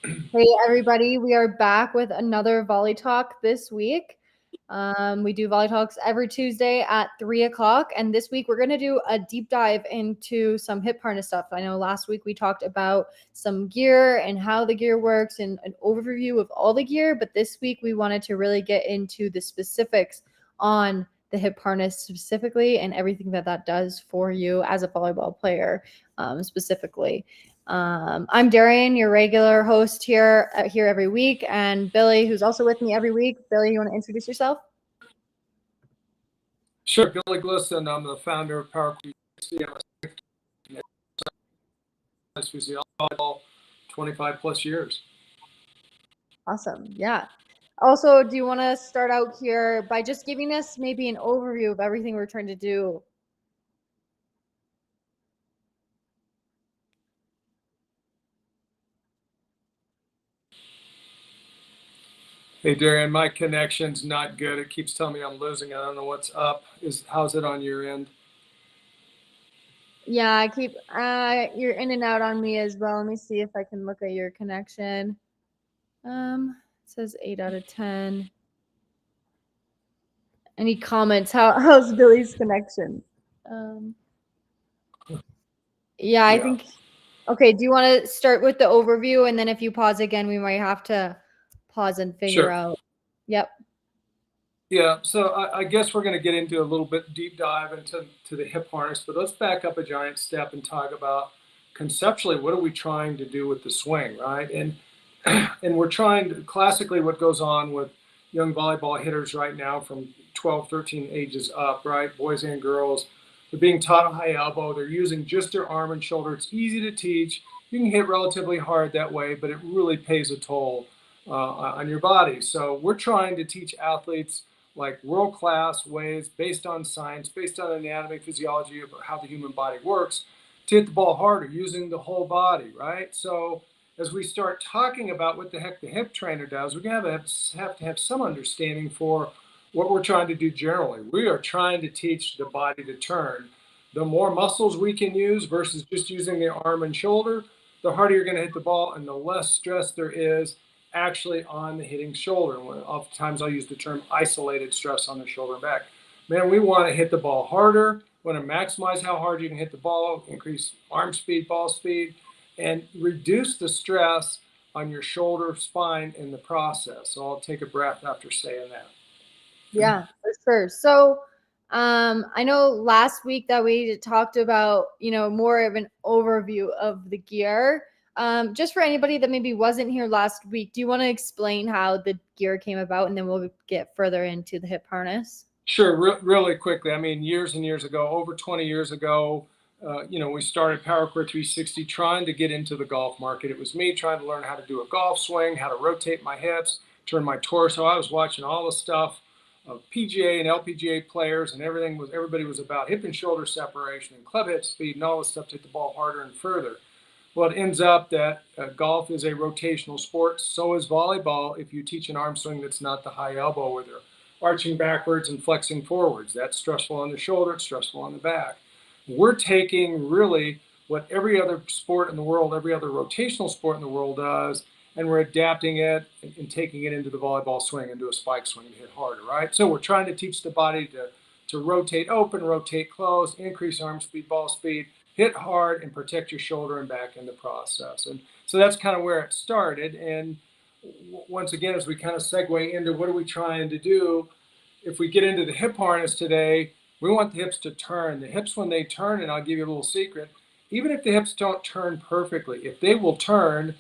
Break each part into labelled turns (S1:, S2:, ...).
S1: Hey everybody, we are back with another Volleytalk this week. We do Volleytalks every Tuesday at 3 o'clock, and this week we're going to do a deep dive into some hip harness stuff. I know last week we talked about some gear and how the gear works and an overview of all the gear, but this week we wanted to really get into the specifics on the hip harness specifically and everything that does for you as a volleyball player specifically. I'm Darian, your regular host here every week, and Billy, who's also with me every week. Billy, you want to introduce yourself?
S2: Sure, Billy Glisson. I'm the founder of Power 360. I'm 25 plus years.
S1: Awesome. Yeah. Also, do you want to start out here by just giving us maybe an overview of everything we're trying to do?
S2: Hey, Darian, my connection's not good. It keeps telling me I'm losing. I don't know what's up. How's it on your end?
S1: Yeah, I keep you're in and out on me as well. Let me see if I can look at your connection. It says 8 out of 10. Any comments? How's Billy's connection? Yeah, I think. Okay, do you want to start with the overview, and then if you pause again, we might have to pause and figure out. Yep.
S2: Yeah, so I guess we're going to get into a little bit deep dive into the hip harness, but let's back up a giant step and talk about conceptually what are we trying to do with the swing, right? And we're trying to, classically what goes on with young volleyball hitters right now from 12, 13 ages up, right? Boys and girls, they're being taught a high elbow. They're using just their arm and shoulder. It's easy to teach. You can hit relatively hard that way, but it really pays a toll on your body. So we're trying to teach athletes like world-class ways based on science, based on anatomy, physiology of how the human body works, to hit the ball harder using the whole body, right? So as we start talking about what the heck the hip trainer does, we're going to have to have some understanding for what we're trying to do generally. We are trying to teach the body to turn. The more muscles we can use versus just using the arm and shoulder, the harder you're going to hit the ball and the less stress there is actually on the hitting shoulder. Oftentimes I'll use the term isolated stress on the shoulder and back. Man, we want to hit the ball harder. We want to maximize how hard you can hit the ball, increase arm speed, ball speed, and reduce the stress on your shoulder spine in the process. So I'll take a breath after saying that.
S1: Yeah, for sure. So I know last week that we talked about, more of an overview of the gear. Just for anybody that maybe wasn't here last week, do you want to explain how the gear came about, and then we'll get further into the hip harness?
S2: Sure, really quickly. I mean, years and years ago, over 20 years ago, we started PowerCore 360 trying to get into the golf market. It was me trying to learn how to do a golf swing, how to rotate my hips, turn my torso. I was watching all the stuff of PGA and LPGA players, and everybody was about hip and shoulder separation and club head speed and all this stuff to hit the ball harder and further. Well, it ends up that golf is a rotational sport. So is volleyball if you teach an arm swing that's not the high elbow where they're arching backwards and flexing forwards. That's stressful on the shoulder, it's stressful on the back. We're taking really what every other sport in the world, every other rotational sport in the world does, and we're adapting it and taking it into the volleyball swing, into a spike swing to hit harder, right? So we're trying to teach the body to rotate open, rotate close, increase arm speed, ball speed, hit hard, and protect your shoulder and back in the process. And so that's kind of where it started. And once again, as we kind of segue into what are we trying to do, if we get into the hip harness today, we want the hips to turn. The hips, when they turn, and I'll give you a little secret, even if the hips don't turn perfectly, if they will turn,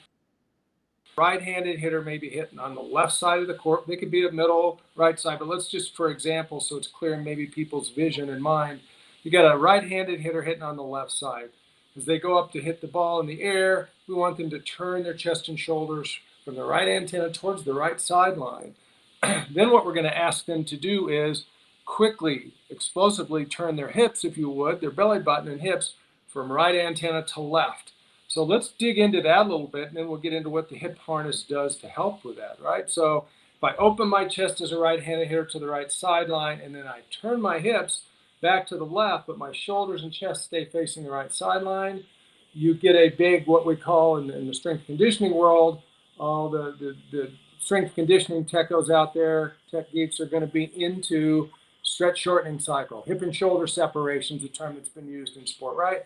S2: right-handed hitter may be hitting on the left side of the court. They could be a middle, right side, but let's just, for example, so it's clear in maybe people's vision and mind, you got a right-handed hitter hitting on the left side. As they go up to hit the ball in the air, we want them to turn their chest and shoulders from the right antenna towards the right sideline. Then what we're going to ask them to do is quickly, explosively turn their hips, if you would, their belly button and hips from right antenna to left. So let's dig into that a little bit, and then we'll get into what the hip harness does to help with that, right? So if I open my chest as a right-handed hitter to the right sideline, and then I turn my hips back to the left, but my shoulders and chest stay facing the right sideline, you get a big, what we call in the strength conditioning world, all the strength conditioning techos out there, tech geeks, are going to be into stretch shortening cycle. Hip and shoulder separation is a term that's been used in sport, right?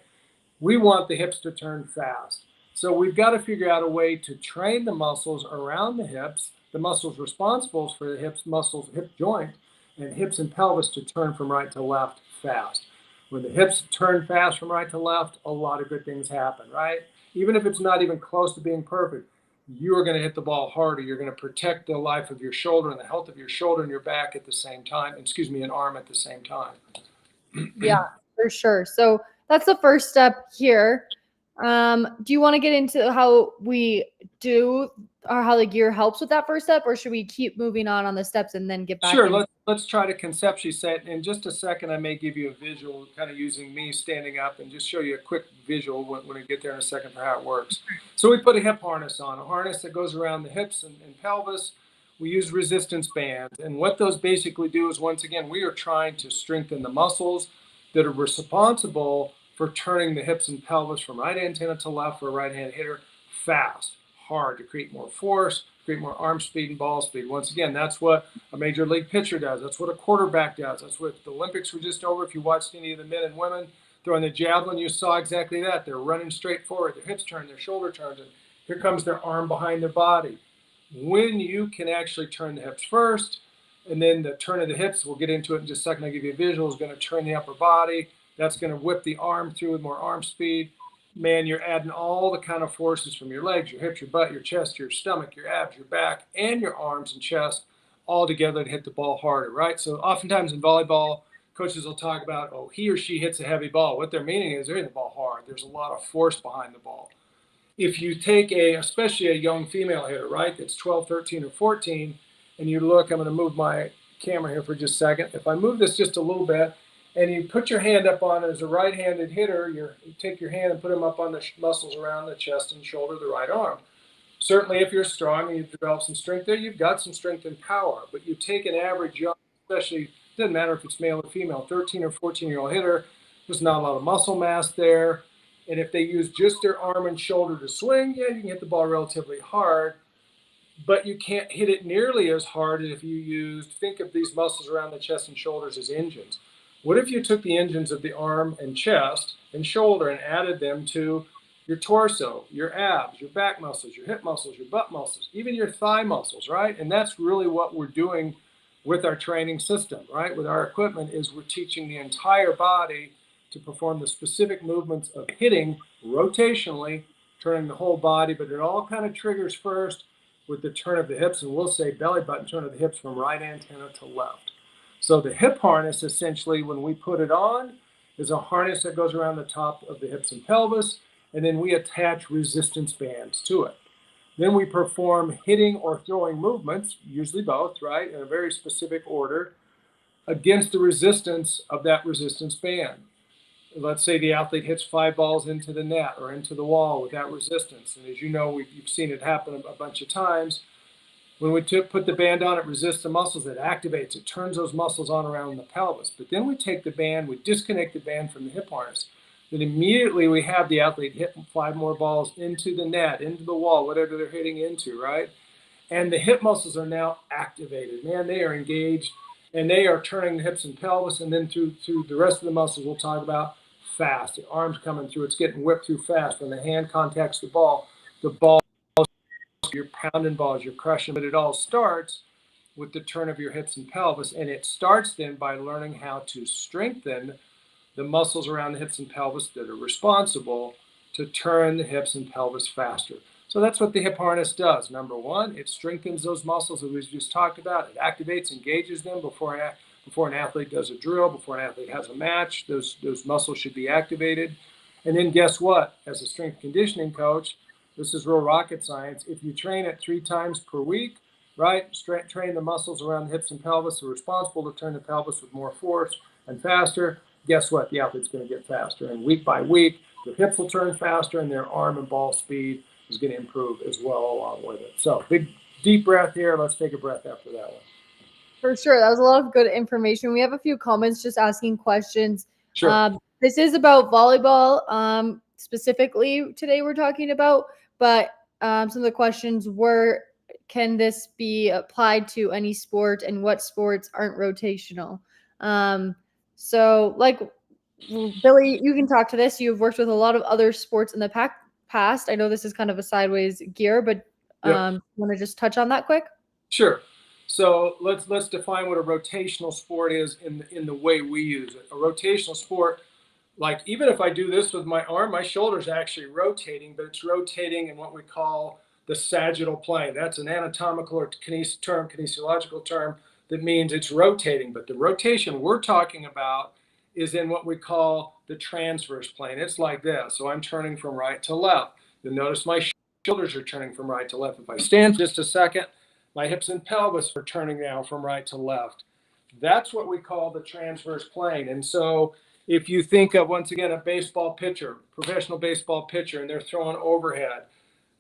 S2: We want the hips to turn fast. So we've got to figure out a way to train the muscles around the hips, the muscles responsible for the hips, muscles, hip joint, and hips and pelvis to turn from right to left fast. When the hips turn fast from right to left, a lot of good things happen, right? Even if it's not even close to being perfect, you are going to hit the ball harder. You're going to protect the life of your shoulder and the health of your shoulder and your back at the same time, and arm at the same time.
S1: Yeah, for sure. So that's the first step here. Do you want to get into how we do or how the gear helps with that first step, or should we keep moving on the steps and then get back?
S2: Sure, let's try to conceptually say it. In just a second, I may give you a visual, kind of using me standing up, and just show you a quick visual when we get there in a second for how it works. So we put a hip harness on, a harness that goes around the hips and pelvis. We use resistance bands, and what those basically do is, once again, we are trying to strengthen the muscles that are responsible for turning the hips and pelvis from right antenna to left for a right-hand hitter fast, hard, to create more force, create more arm speed and ball speed. Once again, that's what a major league pitcher does. That's what a quarterback does. That's what the Olympics were just over. If you watched any of the men and women throwing the javelin, you saw exactly that. They're running straight forward. Their hips turn, their shoulder turns, and here comes their arm behind their body. When you can actually turn the hips first, and then the turn of the hips, we'll get into it in just a second. I'll give you a visual, is going to turn the upper body. That's going to whip the arm through with more arm speed. Man, you're adding all the kind of forces from your legs, your hips, your butt, your chest, your stomach, your abs, your back, and your arms and chest all together to hit the ball harder, right? So oftentimes in volleyball, coaches will talk about, oh, he or she hits a heavy ball. What they're meaning is they're hitting the ball hard. There's a lot of force behind the ball. If you take especially a young female hitter, right, that's 12, 13, or 14, and you look, I'm going to move my camera here for just a second. If I move this just a little bit, and you put your hand up on it as a right-handed hitter, you take your hand and put them up on the muscles around the chest and shoulder of the right arm. Certainly, if you're strong and you've developed some strength there, you've got some strength and power. But you take an average young, especially, doesn't matter if it's male or female, 13 or 14-year-old hitter, there's not a lot of muscle mass there. And if they use just their arm and shoulder to swing, yeah, you can hit the ball relatively hard, but you can't hit it nearly as hard as if you think of these muscles around the chest and shoulders as engines. What if you took the engines of the arm and chest and shoulder and added them to your torso, your abs, your back muscles, your hip muscles, your butt muscles, even your thigh muscles, right? And that's really what we're doing with our training system, right? With our equipment, is we're teaching the entire body to perform the specific movements of hitting rotationally, turning the whole body, but it all kind of triggers first with the turn of the hips, and we'll say belly button turn of the hips from right antenna to left. So the hip harness, essentially, when we put it on, is a harness that goes around the top of the hips and pelvis, and then we attach resistance bands to it. Then we perform hitting or throwing movements, usually both, right, in a very specific order, against the resistance of that resistance band. Let's say the athlete hits 5 balls into the net or into the wall with that resistance. And as you know, you've seen it happen a bunch of times. When we put the band on, it resists the muscles, it activates, it turns those muscles on around the pelvis. But then we take the band, we disconnect the band from the hip harness. Then immediately we have the athlete hit 5 more balls into the net, into the wall, whatever they're hitting into, right? And the hip muscles are now activated. Man, they are engaged, and they are turning the hips and pelvis, and then through the rest of the muscles we'll talk about fast. The arm's coming through, it's getting whipped through fast. When the hand contacts the ball, you're pounding balls, you're crushing, but it all starts with the turn of your hips and pelvis, and it starts then by learning how to strengthen the muscles around the hips and pelvis that are responsible to turn the hips and pelvis faster. So that's what the hip harness does. Number one, it strengthens those muscles that we just talked about. It activates, engages them before an athlete does a drill, before an athlete has a match. Those muscles should be activated. And then guess what? As a strength conditioning coach, this is real rocket science. If you train it 3 times per week, right, train the muscles around the hips and pelvis that are responsible to turn the pelvis with more force and faster, guess what? The athlete's going to get faster. And week by week, their hips will turn faster, and their arm and ball speed is going to improve as well along with it. So big, deep breath here. Let's take a breath after that one.
S1: For sure. That was a lot of good information. We have a few comments just asking questions.
S2: Sure.
S1: This is about volleyball specifically today we're talking about, but some of the questions were, can this be applied to any sport, and what sports aren't rotational? So like, Billy, you can talk to this. You've worked with a lot of other sports in the past. I know this is kind of a sideways gear, but want to just touch on that quick?
S2: Sure. So let's define what a rotational sport is in the way we use it. A rotational sport, like even if I do this with my arm, my shoulder's actually rotating, but it's rotating in what we call the sagittal plane. That's an anatomical or kinesiological term that means it's rotating. But the rotation we're talking about is in what we call the transverse plane. It's like this. So I'm turning from right to left. You'll notice my shoulders are turning from right to left. If I stand just a second, my hips and pelvis are turning now from right to left. That's what we call the transverse plane. And so if you think of, once again, a baseball pitcher, professional baseball pitcher, and they're throwing overhead,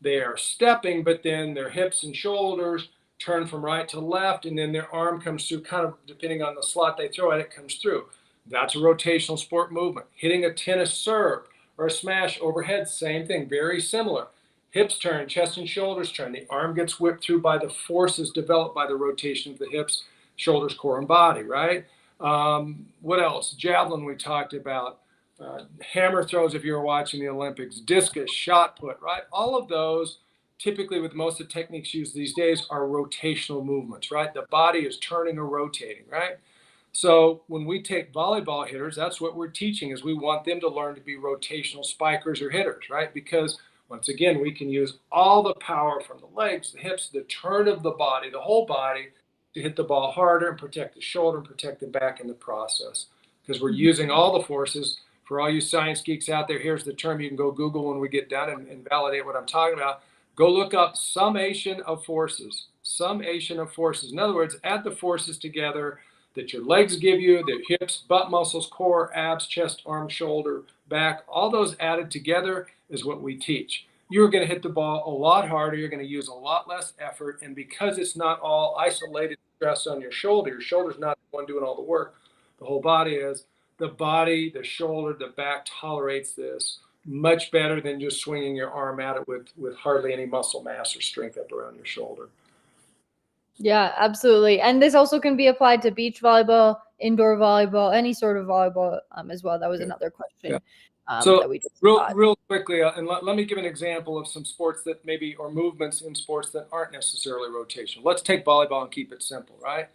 S2: they are stepping, but then their hips and shoulders turn from right to left, and then their arm comes through, kind of depending on the slot they throw at, it comes through. That's a rotational sport movement. Hitting a tennis serve or a smash overhead, same thing, very similar. Hips turn, chest and shoulders turn. The arm gets whipped through by the forces developed by the rotation of the hips, shoulders, core, and body, right? What else? Javelin we talked about. Hammer throws if you were watching the Olympics. Discus, shot put, right? All of those, typically with most of the techniques used these days, are rotational movements, right? The body is turning or rotating, right? So when we take volleyball hitters, that's what we're teaching, is we want them to learn to be rotational spikers or hitters, right? Because once again, we can use all the power from the legs, the hips, the turn of the body, the whole body, to hit the ball harder and protect the shoulder and protect the back in the process. Because we're using all the forces. For all you science geeks out there, here's the term you can go Google when we get done and validate what I'm talking about. Go look up summation of forces. Summation of forces. In other words, add the forces together that your legs give you, the hips, butt muscles, core, abs, chest, arm, shoulder, back, all those added together is what we teach. You're going to hit the ball a lot harder. You're going to use a lot less effort. And because it's not all isolated stress on your shoulder's not the one doing all the work. The whole body is. The body, the shoulder, the back tolerates this much better than just swinging your arm at it with hardly any muscle mass or strength up around your shoulder.
S1: Yeah, absolutely. And this also can be applied to beach volleyball, indoor volleyball, any sort of volleyball as well. That was another question that we just
S2: real quickly, and let me give an example of some sports that maybe, or movements in sports that aren't necessarily rotational. Let's take volleyball and keep it simple, right?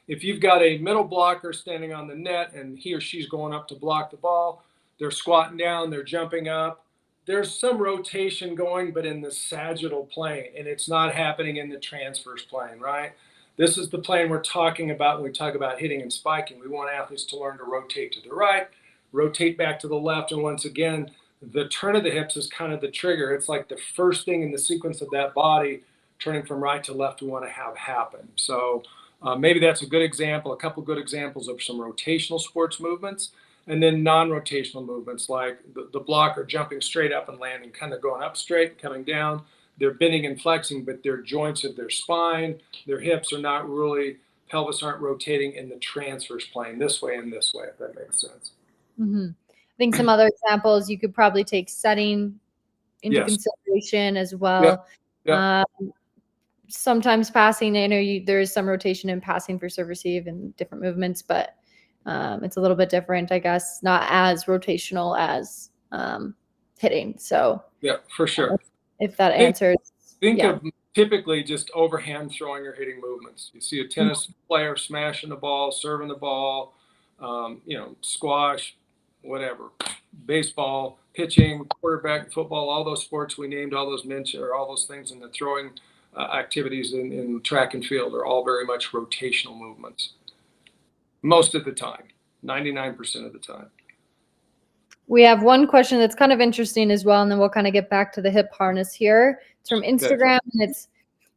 S2: If you've got a middle blocker standing on the net and he or she's going up to block the ball, they're squatting down, they're jumping up. There's some rotation going, but in the sagittal plane, and it's not happening in the transverse plane, right? This is the plane we're talking about when we talk about hitting and spiking. We want athletes to learn to rotate to the right, rotate back to the left, and once again, the turn of the hips is kind of the trigger. It's like the first thing in the sequence of that body turning from right to left we want to have happen. So maybe that's a good example, a couple good examples of some rotational sports movements, and then non-rotational movements like the blocker jumping straight up and landing, kind of going up straight, coming down. They're bending and flexing, but their joints of their spine, their hips are not really, pelvis aren't rotating in the transverse plane this way and this way, if that makes sense.
S1: I think some other examples, you could probably take setting into consideration as well. Sometimes passing, I know there is some rotation in passing for serve receive and different movements, but it's a little bit different, I guess, not as rotational as hitting. So
S2: yeah, for sure.
S1: If that answers.
S2: Think of typically just overhand throwing or hitting movements. You see a tennis player smashing the ball, serving the ball, squash, whatever, baseball, pitching, quarterback, football, all those sports we named, all those mentioned, or all those things in the throwing activities in track and field are all very much rotational movements. Most of the time, 99% of the time.
S1: We have one question that's kind of interesting as well, and then we'll kind of get back to the hip harness here. It's from Instagram, and it's,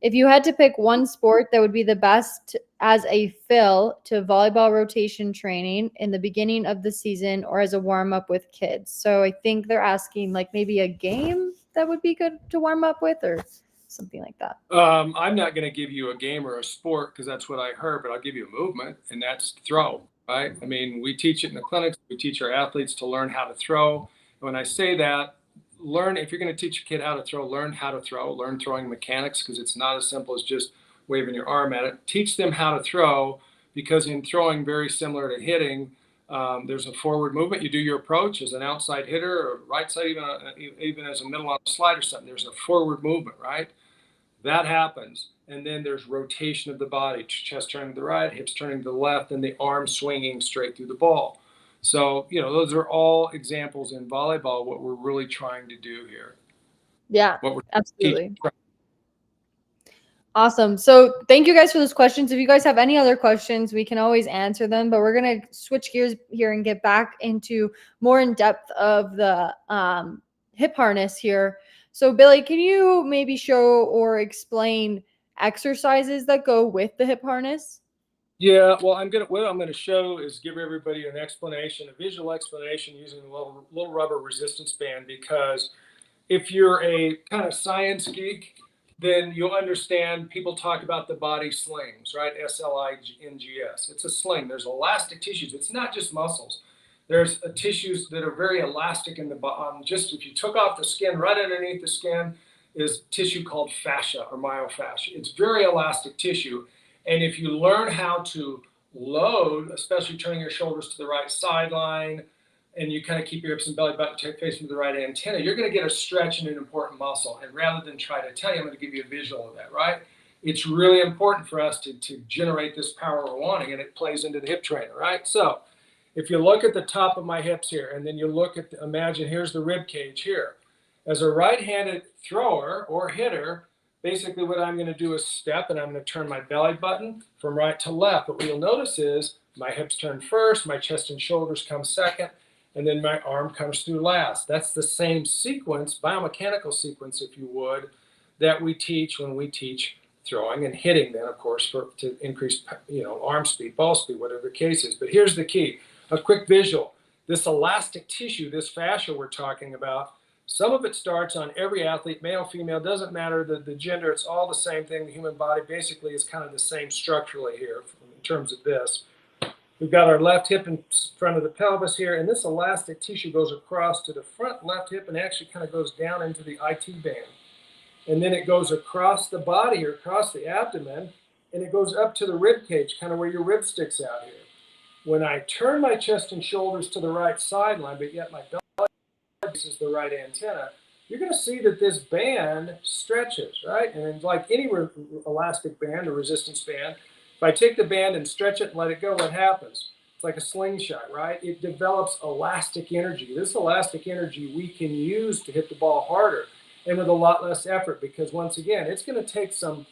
S1: if you had to pick one sport that would be the best as a fill to volleyball rotation training in the beginning of the season or as a warm-up with kids. So I think they're asking like maybe a game that would be good to warm up with or something like that.
S2: I'm not going to give you a game or a sport because that's what I heard, but I'll give you a movement, and that's throw, right? I mean, we teach it in the clinics. We teach our athletes to learn how to throw. And when I say that, learn, if you're going to teach a kid how to throw, learn how to throw, learn throwing mechanics, because it's not as simple as just waving your arm at it. Teach them how to throw, because in throwing, very similar to hitting, there's a forward movement. You do your approach as an outside hitter, or right side, even as a middle on a slide or something. There's a forward movement, right? That happens. And then there's rotation of the body, chest turning to the right, hips turning to the left, and the arm swinging straight through the ball. So, those are all examples in volleyball, what we're really trying to do here.
S1: Yeah,
S2: What we're
S1: absolutely.
S2: teaching.
S1: Awesome. So thank you guys for those questions. If you guys have any other questions, we can always answer them, but we're going to switch gears here and get back into more in depth of the hip harness here. So Billy, can you maybe show or explain exercises that go with the hip harness?
S2: Yeah, well, what I'm gonna show is give everybody an explanation, a visual explanation using a little rubber resistance band, because if you're a kind of science geek, then you'll understand people talk about the body slings, right? SLINGS. It's a sling. There's elastic tissues. It's not just muscles. There's tissues that are very elastic in the body. Just if you took off the skin, right underneath the skin is tissue called fascia or myofascia. It's very elastic tissue. And if you learn how to load, especially turning your shoulders to the right sideline, and you kind of keep your hips and belly button facing to the right antenna, you're going to get a stretch in an important muscle. And rather than try to tell you, I'm going to give you a visual of that, right? It's really important for us to generate this power we're wanting, and it plays into the hip trainer, right? So if you look at the top of my hips here, and then you look at, imagine here's the rib cage here. As a right-handed thrower or hitter, basically what I'm going to do is step, and I'm going to turn my belly button from right to left. But what you'll notice is my hips turn first, my chest and shoulders come second, and then my arm comes through last. That's the same sequence, biomechanical sequence, if you would, that we teach when we teach throwing and hitting, then, of course, to increase arm speed, ball speed, whatever the case is. But here's the key, a quick visual. This elastic tissue, this fascia we're talking about, some of it starts on every athlete, male, female, doesn't matter the gender, it's all the same thing. The human body basically is kind of the same structurally here in terms of this. We've got our left hip in front of the pelvis here, and this elastic tissue goes across to the front left hip and actually kind of goes down into the IT band. And then it goes across the body or across the abdomen, and it goes up to the rib cage, kind of where your rib sticks out here. When I turn my chest and shoulders to the right sideline, but yet my belly faces the right antenna, you're going to see that this band stretches, right? And like any elastic band or resistance band, if I take the band and stretch it and let it go, what happens? It's like a slingshot, right? It develops elastic energy. This elastic energy we can use to hit the ball harder and with a lot less effort, because once again, it's going to take some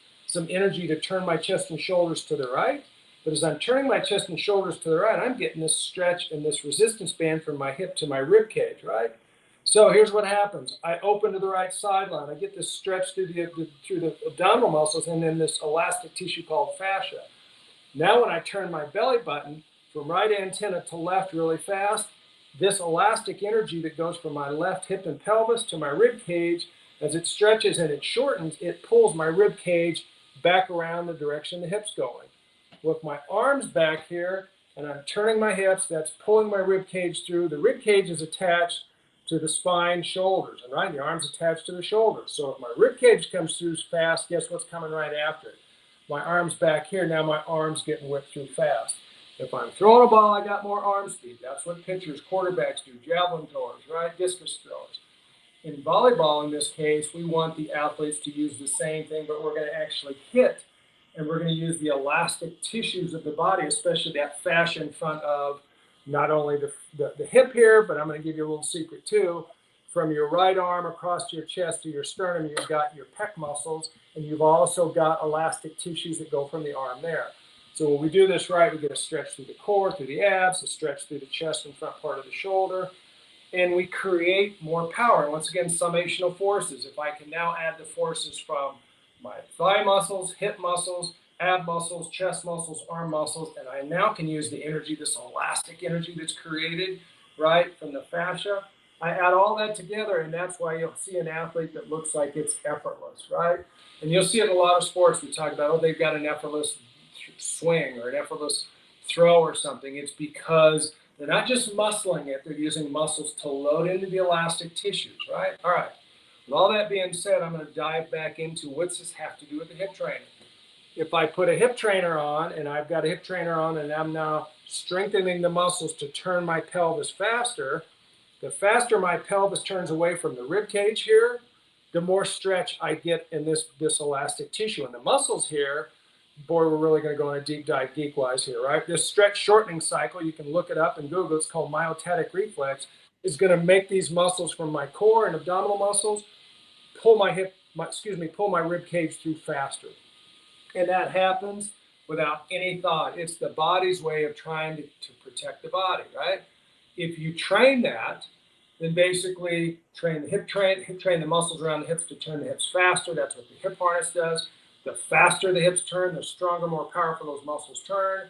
S2: energy to turn my chest and shoulders to the right. But as I'm turning my chest and shoulders to the right, I'm getting this stretch and this resistance band from my hip to my rib cage, right? So here's what happens. I open to the right sideline. I get this stretch through the abdominal muscles and then this elastic tissue called fascia. Now when I turn my belly button from right antenna to left really fast, this elastic energy that goes from my left hip and pelvis to my rib cage, as it stretches and it shortens, it pulls my rib cage back around the direction the hip's going. With my arms back here and I'm turning my hips, that's pulling my rib cage through. The rib cage is attached to the spine, shoulders, and right, the arm's attached to the shoulders. So if my rib cage comes through fast, guess what's coming right after it? My arm's back here, now my arm's getting whipped through fast. If I'm throwing a ball, I got more arm speed. That's what pitchers, quarterbacks do, javelin throwers, right, discus throwers. In volleyball, in this case, we want the athletes to use the same thing, but we're going to actually hit, and we're going to use the elastic tissues of the body, especially that fascia in front of not only the hip here, but I'm going to give you a little secret too. From your right arm across to your chest to your sternum, you've got your pec muscles, and you've also got elastic tissues that go from the arm there. So when we do this right, we get a stretch through the core, through the abs, a stretch through the chest and front part of the shoulder, and we create more power. Once again, summational forces. If I can now add the forces from my thigh muscles, hip muscles, ab muscles, chest muscles, arm muscles, and I now can use the energy, this elastic energy that's created, right, from the fascia. I add all that together, and that's why you'll see an athlete that looks like it's effortless, right? And you'll see it in a lot of sports. We talk about, oh, they've got an effortless swing or an effortless throw or something. It's because They're not just muscling it, they're using muscles to load into the elastic tissues, right? All right. With all that being said, I'm going to dive back into what's this have to do with the hip trainer. If I put a hip trainer on, and I've got a hip trainer on, and I'm now strengthening the muscles to turn my pelvis faster, the faster my pelvis turns away from the rib cage here, the more stretch I get in this elastic tissue. And the muscles here, boy, we're really going to go on a deep dive geek-wise here, right? This stretch shortening cycle, you can look it up in Google, it's called myotatic reflex, is going to make these muscles from my core and abdominal muscles pull pull my rib cage through faster. And that happens without any thought. It's the body's way of trying to protect the body, right? If you train that, then basically train the muscles around the hips to turn the hips faster. That's what the hip harness does. The faster the hips turn, the stronger, more powerful those muscles turn.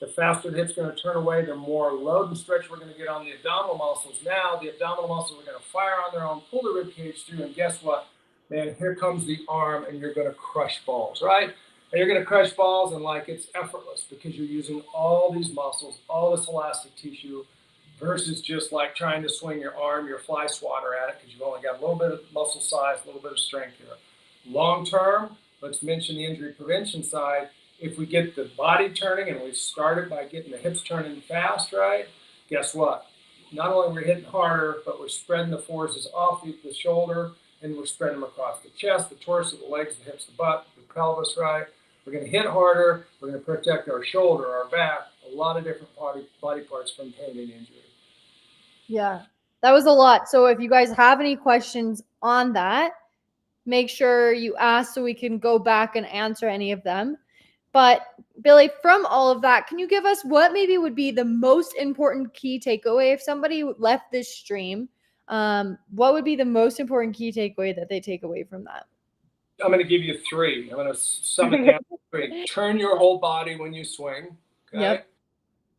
S2: The faster the hip's going to turn away, the more load and stretch we're going to get on the abdominal muscles. Now, the abdominal muscles are going to fire on their own, pull the rib cage through, and guess what? Man, here comes the arm, and you're going to crush balls, right? And you're going to crush balls, and like it's effortless because you're using all these muscles, all this elastic tissue, versus just like trying to swing your arm, your fly swatter at it because you've only got a little bit of muscle size, a little bit of strength here. Long term, let's mention the injury prevention side. If we get the body turning and we start it by getting the hips turning fast, right? Guess what? Not only are we hitting harder, but we're spreading the forces off the shoulder and we're spreading them across the chest, the torso, the legs, the hips, the butt, the pelvis, right? We're going to hit harder. We're going to protect our shoulder, our back, a lot of different body parts from pain and injury.
S1: Yeah, that was a lot. So if you guys have any questions on that, make sure you ask so we can go back and answer any of them. But Billy, from all of that, can you give us what maybe would be the most important key takeaway if somebody left this stream? What would be the most important key takeaway that they take away from that?
S2: I'm going to give you three. I'm going to sum it down to three. Turn your whole body when you swing. Okay?
S1: Yep.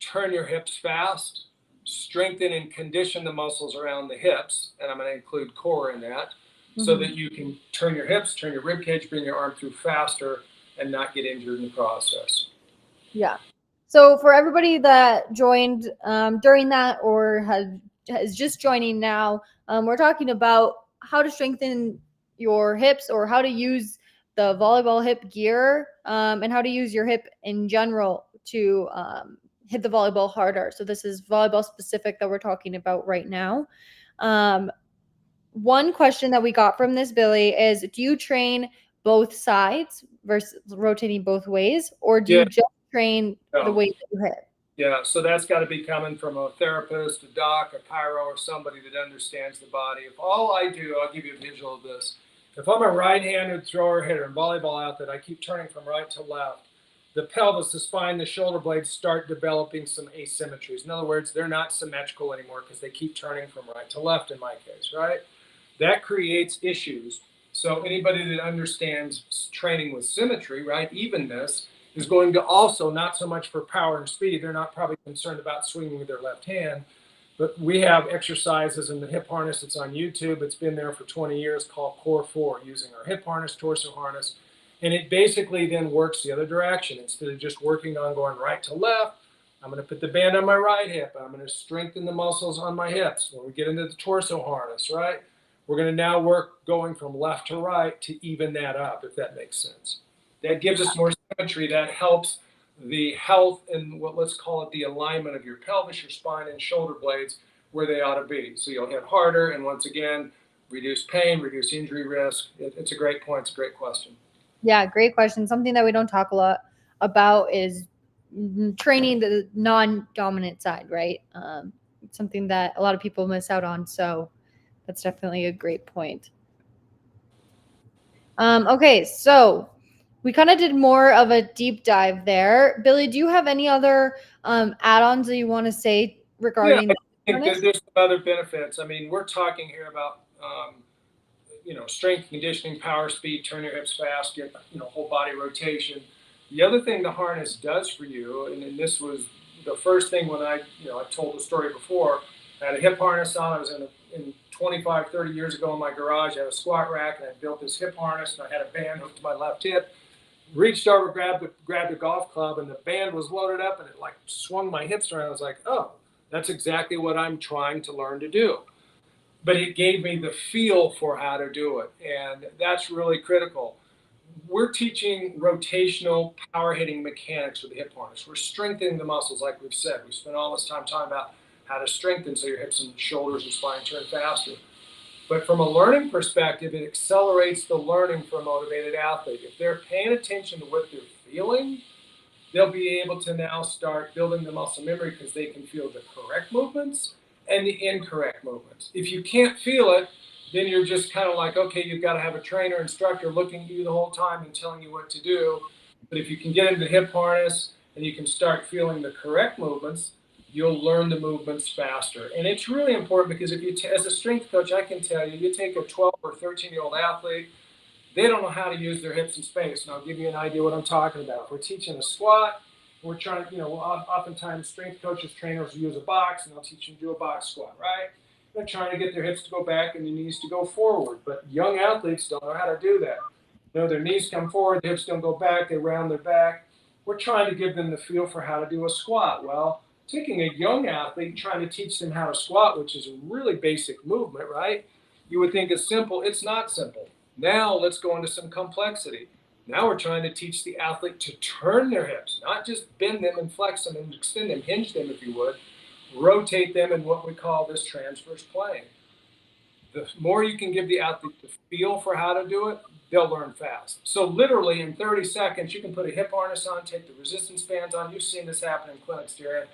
S2: Turn your hips fast. Strengthen and condition the muscles around the hips, and I'm going to include core in that, so that you can turn your hips, turn your rib cage, bring your arm through faster, and not get injured in the process.
S1: Yeah. So for everybody that joined during that or is just joining now, we're talking about how to strengthen your hips or how to use the volleyball hip gear and how to use your hip in general to hit the volleyball harder. So this is volleyball specific that we're talking about right now. One question that we got from this, Billy, is do you train both sides versus rotating both ways, or do you just train the way that you hit?
S2: Yeah, so that's got to be coming from a therapist, a doc, a chiro, or somebody that understands the body. If all I do, I'll give you a visual of this. If I'm a right-handed thrower hitter in volleyball out that I keep turning from right to left, the pelvis, the spine, the shoulder blades start developing some asymmetries. In other words, they're not symmetrical anymore because they keep turning from right to left in my case, right? That creates issues. So anybody that understands training with symmetry, right, evenness, is going to also, not so much for power and speed, they're not probably concerned about swinging with their left hand, but we have exercises in the hip harness that's on YouTube. It's been there for 20 years called Core 4, using our hip harness, torso harness, and it basically then works the other direction. Instead of just working on going right to left, I'm going to put the band on my right hip. I'm going to strengthen the muscles on my hips. When we get into the torso harness, right, we're going to now work going from left to right to even that up, if that makes sense. That gives us more symmetry. That helps the health and what, let's call it, the alignment of your pelvis, your spine, and shoulder blades where they ought to be. So you'll hit harder, and once again, reduce pain, reduce injury risk. It's a great point. It's a great question.
S1: Yeah, great question. Something that we don't talk a lot about is training the non-dominant side, right? Something that a lot of people miss out on. So that's definitely a great point. Okay, so we kind of did more of a deep dive there. Billy, do you have any other add-ons that you want to say regarding?
S2: Yeah, I think there's some other benefits. I mean, we're talking here about strength, conditioning, power, speed, turn your hips fast, get whole body rotation. The other thing the harness does for you, and this was the first thing when I told the story before. I had a hip harness on. I was in 25, 30 years ago in my garage. I had a squat rack, and I built this hip harness, and I had a band hooked to my left hip. Reached over, grabbed a golf club, and the band was loaded up, and it like swung my hips around. I was like, oh, That's exactly what I'm trying to learn to do. But it gave me the feel for how to do it. And that's really critical. We're teaching rotational power hitting mechanics with the hip harness. We're strengthening the muscles, like we've said. We spent all this time talking about how to strengthen so your hips and shoulders and spine turn faster. But from a learning perspective, it accelerates the learning for a motivated athlete. If they're paying attention to what they're feeling, they'll be able to now start building the muscle memory because they can feel the correct movements and the incorrect movements. If you can't feel it, then you're just kind of like, okay, you've got to have a trainer, instructor looking at you the whole time and telling you what to do. But if you can get into the hip harness and you can start feeling the correct movements, you'll learn the movements faster. And it's really important because if you, as a strength coach, I can tell you, you take a 12 or 13-year-old athlete, they don't know how to use their hips in space. And I'll give you an idea what I'm talking about. If we're teaching a squat, we're trying, oftentimes strength coaches, trainers use a box, and they'll teach them to do a box squat, right? They're trying to get their hips to go back and their knees to go forward. But young athletes don't know how to do that. Their knees come forward, the hips don't go back, they round their back. We're trying to give them the feel for how to do a squat. Well, taking a young athlete, trying to teach them how to squat, which is a really basic movement, right? You would think it's simple. It's not simple. Now let's go into some complexity. Now we're trying to teach the athlete to turn their hips, not just bend them and flex them and extend them, hinge them if you would, rotate them in what we call this transverse plane. The more you can give the athlete the feel for how to do it, they'll learn fast. So literally in 30 seconds, you can put a hip harness on, take the resistance bands on. You've seen this happen in clinics, Darren.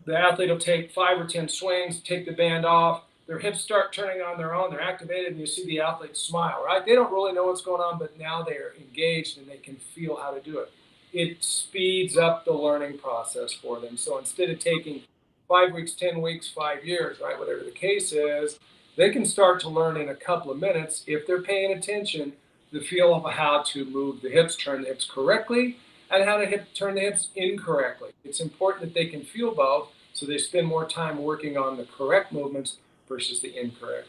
S2: The athlete will take 5 or 10 swings, take the band off, their hips start turning on their own, they're activated, and you see the athlete smile, right? They don't really know what's going on, but now they're engaged and they can feel how to do it. It speeds up the learning process for them. So instead of taking 5 weeks, 10 weeks, 5 years, right, whatever the case is, they can start to learn in a couple of minutes if they're paying attention, the feel of how to move the hips, turn the hips correctly, and how to turn the hips incorrectly. It's important that they can feel both, so they spend more time working on the correct movements versus the incorrect.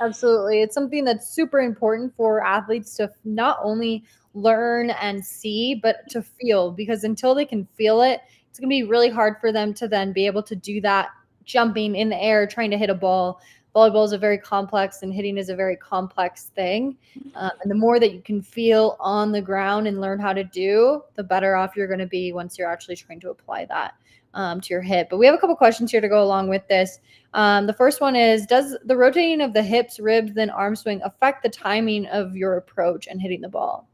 S1: Absolutely. It's something that's super important for athletes to not only learn and see, but to feel, because until they can feel it, it's going to be really hard for them to then be able to do that jumping in the air, trying to hit a ball. Volleyball is a very complex and hitting is a very complex thing. And the more that you can feel on the ground and learn how to do, the better off you're going to be once you're actually trying to apply that to your hip. But we have a couple questions here to go along with this. The first one is, does the rotating of the hips, ribs, then arm swing affect the timing of your approach and hitting the ball?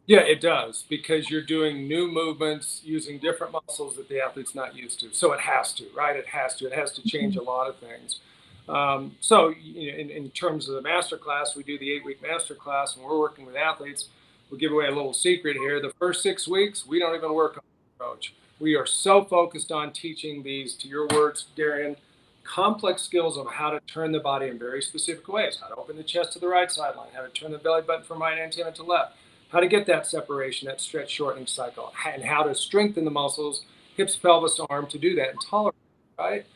S2: Yeah, it does, because you're doing new movements using different muscles that the athlete's not used to. So it has to, right? It has to. It has to change a lot of things. In terms of the master class, we do the 8-week master class, and we're working with athletes. We'll give away a little secret here. The first 6 weeks, we don't even work on the approach. We are so focused on teaching these, to your words, Darian, complex skills of how to turn the body in very specific ways, how to open the chest to the right sideline, how to turn the belly button from right antenna to left, how to get that separation, that stretch shortening cycle, and how to strengthen the muscles, hips, pelvis, arm to do that and tolerate, right?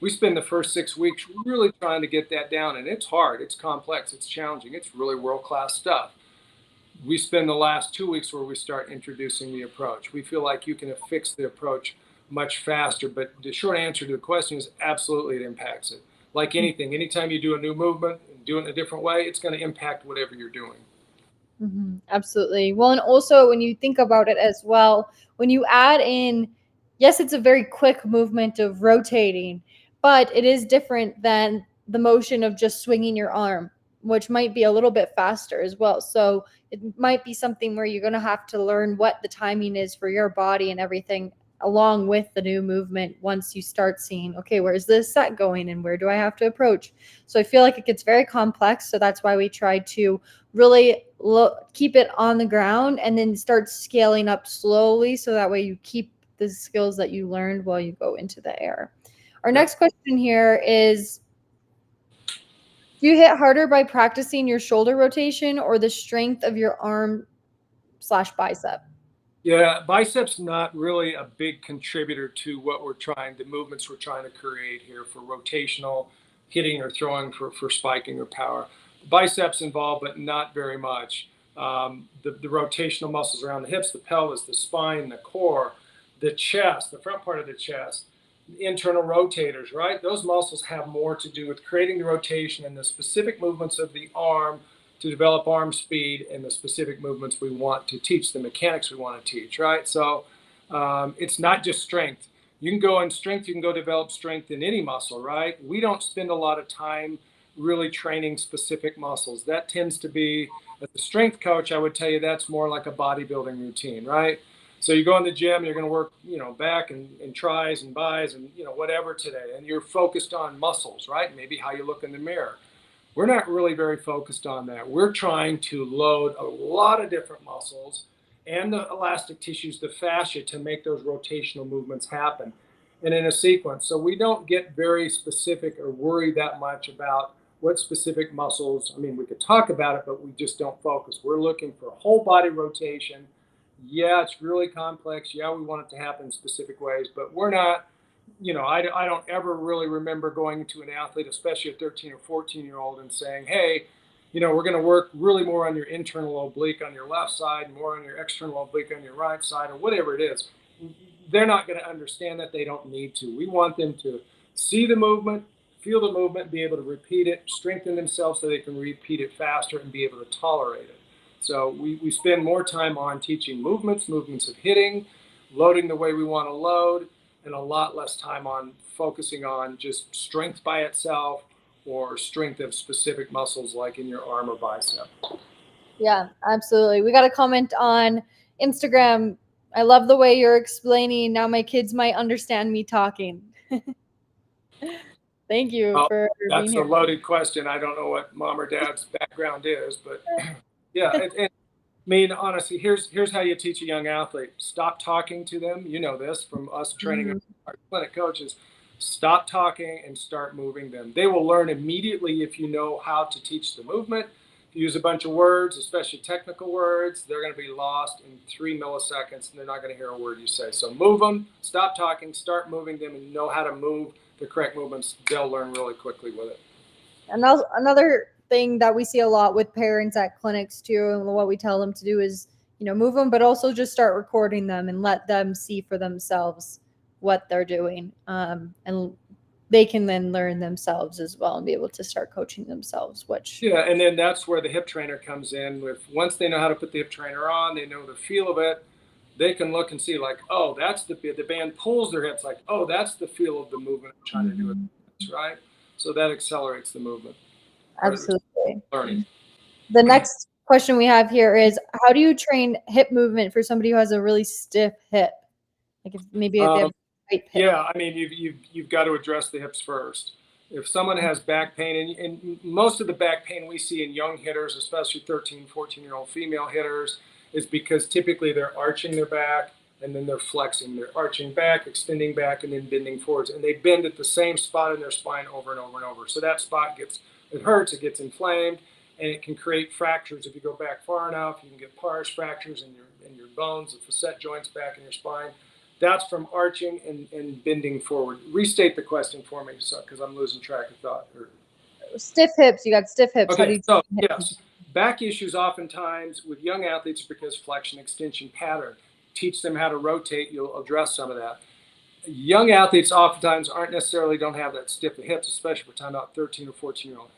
S2: We spend the first 6 weeks really trying to get that down, and it's hard, it's complex, it's challenging, it's really world-class stuff. We spend the last 2 weeks where we start introducing the approach. We feel like you can affix the approach much faster, but the short answer to the question is absolutely it impacts it. Like anything, anytime you do a new movement and do it in a different way, it's going to impact whatever you're doing.
S1: Absolutely. Well, and also when you think about it as well, when you add in, yes, it's a very quick movement of rotating, but it is different than the motion of just swinging your arm, which might be a little bit faster as well. So it might be something where you're going to have to learn what the timing is for your body and everything along with the new movement once you start seeing, okay, where's this set going and where do I have to approach? So I feel like it gets very complex. So that's why we try to really keep it on the ground and then start scaling up slowly. So that way you keep the skills that you learned while you go into the air. Our next question here is, do you hit harder by practicing your shoulder rotation or the strength of your arm/bicep?
S2: Yeah, biceps not really a big contributor to what the movements we're trying to create here for rotational hitting or throwing for spiking or power. Biceps involved, but not very much. The rotational muscles around the hips, the pelvis, the spine, the core, the chest, the front part of the chest, internal rotators, right? Those muscles have more to do with creating the rotation and the specific movements of the arm to develop arm speed and the specific movements we want to teach, the mechanics we want to teach, right? So it's not just strength. You can go in strength, you can go develop strength in any muscle, right? We don't spend a lot of time really training specific muscles. That tends to be, as a strength coach, I would tell you that's more like a bodybuilding routine, right? So you go in the gym, you're going to work, back and tries and buys and, whatever today. And you're focused on muscles, right? Maybe how you look in the mirror. We're not really very focused on that. We're trying to load a lot of different muscles and the elastic tissues, the fascia, to make those rotational movements happen and in a sequence. So we don't get very specific or worry that much about what specific muscles. I mean, we could talk about it, but we just don't focus. We're looking for whole body rotation. Yeah, it's really complex. Yeah, we want it to happen in specific ways, but we're not, I don't ever really remember going to an athlete, especially a 13 or 14-year-old, and saying, hey, we're going to work really more on your internal oblique on your left side, more on your external oblique on your right side, or whatever it is. They're not going to understand that. They don't need to. We want them to see the movement, feel the movement, be able to repeat it, strengthen themselves so they can repeat it faster and be able to tolerate it. So we spend more time on teaching movements of hitting, loading the way we want to load, and a lot less time on focusing on just strength by itself or strength of specific muscles like in your arm or bicep.
S1: Yeah, absolutely. We got a comment on Instagram. I love the way you're explaining. Now my kids might understand me talking. Thank you for being
S2: That's a
S1: here.
S2: loaded question. I don't know what mom or dad's background is, but yeah. And I mean, honestly, here's how you teach a young athlete. Stop talking to them. You know this from us training our clinic coaches. Stop talking and start moving them. They will learn immediately if you know how to teach the movement. If you use a bunch of words, especially technical words, they're going to be lost in 3 milliseconds and they're not going to hear a word you say. So move them, stop talking, start moving them, and know how to move the correct movements. They'll learn really quickly with it.
S1: Another thing that we see a lot with parents at clinics too, and what we tell them to do is, move them, but also just start recording them and let them see for themselves what they're doing. And they can then learn themselves as well and be able to start coaching themselves,
S2: Yeah, and then that's where the hip trainer comes in. Once they know how to put the hip trainer on, they know the feel of it, they can look and see like, oh, that's the band pulls their hips, like, oh, that's the feel of the movement I'm trying to do it. That's right. So that accelerates the movement.
S1: Absolutely.
S2: Learning.
S1: The next question we have here is, how do you train hip movement for somebody who has a really stiff hip? Like if they have tight hip.
S2: Yeah, I mean, you've got to address the hips first. If someone has back pain, and most of the back pain we see in young hitters, especially 13, 14-year-old female hitters, is because typically they're arching their back and then they're flexing. They're arching back, extending back, and then bending forwards. And they bend at the same spot in their spine over and over and over. So that spot it hurts, it gets inflamed, and it can create fractures. If you go back far enough, you can get pars fractures in your bones, the facet joints back in your spine. That's from arching and bending forward. Restate the question for me, because I'm losing track of thought.
S1: Stiff hips. You got stiff hips.
S2: Okay, so yes, back issues oftentimes with young athletes because flexion extension pattern. Teach them how to rotate. You'll address some of that. Young athletes oftentimes don't have that stiff hips, especially if we're talking about 13 or 14-year-old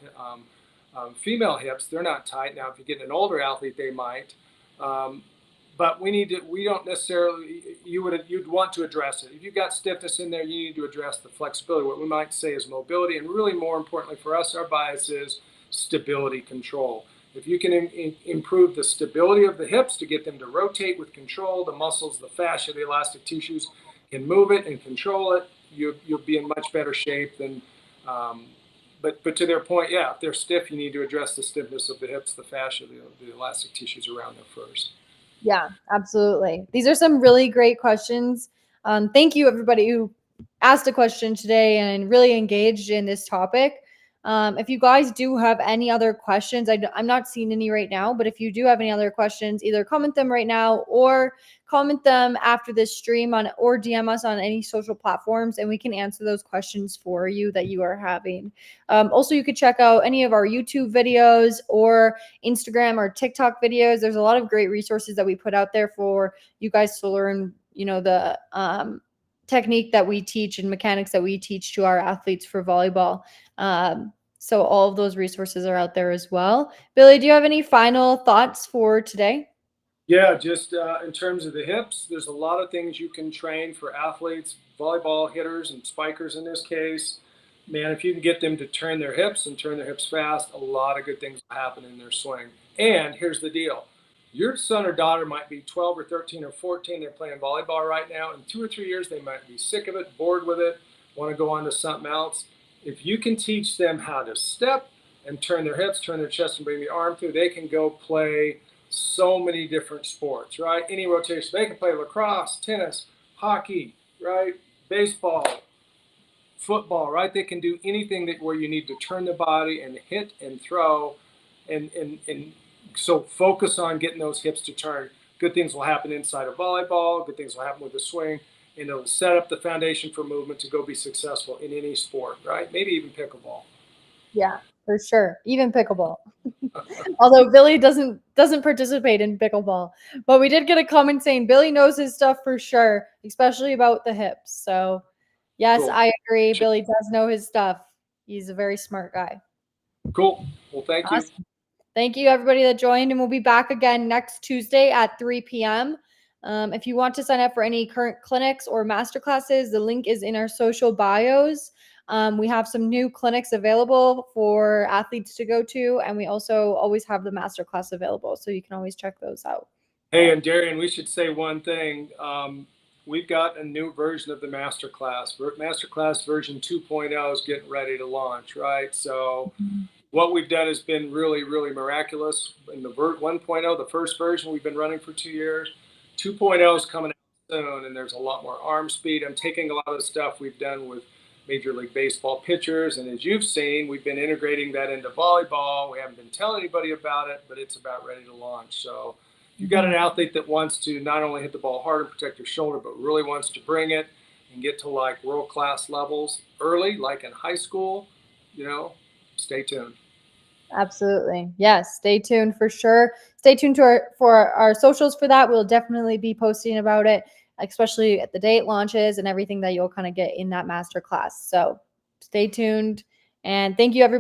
S2: female hips. They're not tight. Now, if you get an older athlete, they might. But we don't necessarily, you'd want to address it. If you've got stiffness in there, you need to address the flexibility. What we might say is mobility, and really more importantly for us, our bias is stability control. If you can improve the stability of the hips to get them to rotate with control, the muscles, the fascia, the elastic tissues can move it and control it, you'll be in much better shape than, but to their point, yeah, if they're stiff, you need to address the stiffness of the hips, the fascia, the elastic tissues around them first.
S1: Yeah, absolutely. These are some really great questions. Thank you, everybody who asked a question today and really engaged in this topic. If you guys do have any other questions, I'm not seeing any right now, but if you do have any other questions, either comment them right now or comment them after this stream or DM us on any social platforms, and we can answer those questions for you that you are having. Also, you could check out any of our YouTube videos or Instagram or TikTok videos. There's a lot of great resources that we put out there for you guys to learn, technique that we teach and mechanics that we teach to our athletes for volleyball. So all of those resources are out there as well. Billy, do you have any final thoughts for today?
S2: Yeah, just in terms of the hips, there's a lot of things you can train for athletes, volleyball hitters and spikers in this case. Man, if you can get them to turn their hips and turn their hips fast, a lot of good things will happen in their swing. And here's the deal. Your son or daughter might be 12 or 13 or 14. They're playing volleyball right now. In 2 or 3 years, they might be sick of it, bored with it, want to go on to something else. If you can teach them how to step and turn their hips, turn their chest, and bring the arm through, they can go play so many different sports, right? Any rotation. They can play lacrosse, tennis, hockey, right? Baseball, football, right? They can do anything that where you need to turn the body and hit and throw, and so focus on getting those hips to turn. Good things will happen inside of volleyball. Good things will happen with the swing, and it'll set up the foundation for movement to go be successful in any sport, right? Maybe even pickleball.
S1: Yeah, for sure. Even pickleball. Although Billy doesn't participate in pickleball. But we did get a comment saying Billy knows his stuff for sure, especially about the hips. So yes,
S2: Cool.
S1: I agree. Billy does know his stuff. He's a very smart guy.
S2: Cool. Well, thank you.
S1: Awesome. Thank you, everybody that joined, and we'll be back again next Tuesday at 3 p.m. If you want to sign up for any current clinics or masterclasses, the link is in our social bios. We have some new clinics available for athletes to go to, and we also always have the masterclass available, so you can always check those out.
S2: Hey, and Darian, we should say one thing. We've got a new version of the masterclass. Masterclass version 2.0 is getting ready to launch, right? So what we've done has been really, really miraculous. In the 1.0, the first version, we've been running for 2 years. 2.0 is coming out soon, and there's a lot more arm speed. I'm taking a lot of the stuff we've done with Major League Baseball pitchers, and as you've seen, we've been integrating that into volleyball. We haven't been telling anybody about it, but it's about ready to launch. So if you've got an athlete that wants to not only hit the ball hard and protect their shoulder, but really wants to bring it and get to like world-class levels early, like in high school, stay tuned.
S1: Absolutely. Yes. Stay tuned for sure. Stay tuned for our socials for that. We'll definitely be posting about it, especially at the day it launches and everything that you'll kind of get in that masterclass. So stay tuned. And thank you, everybody.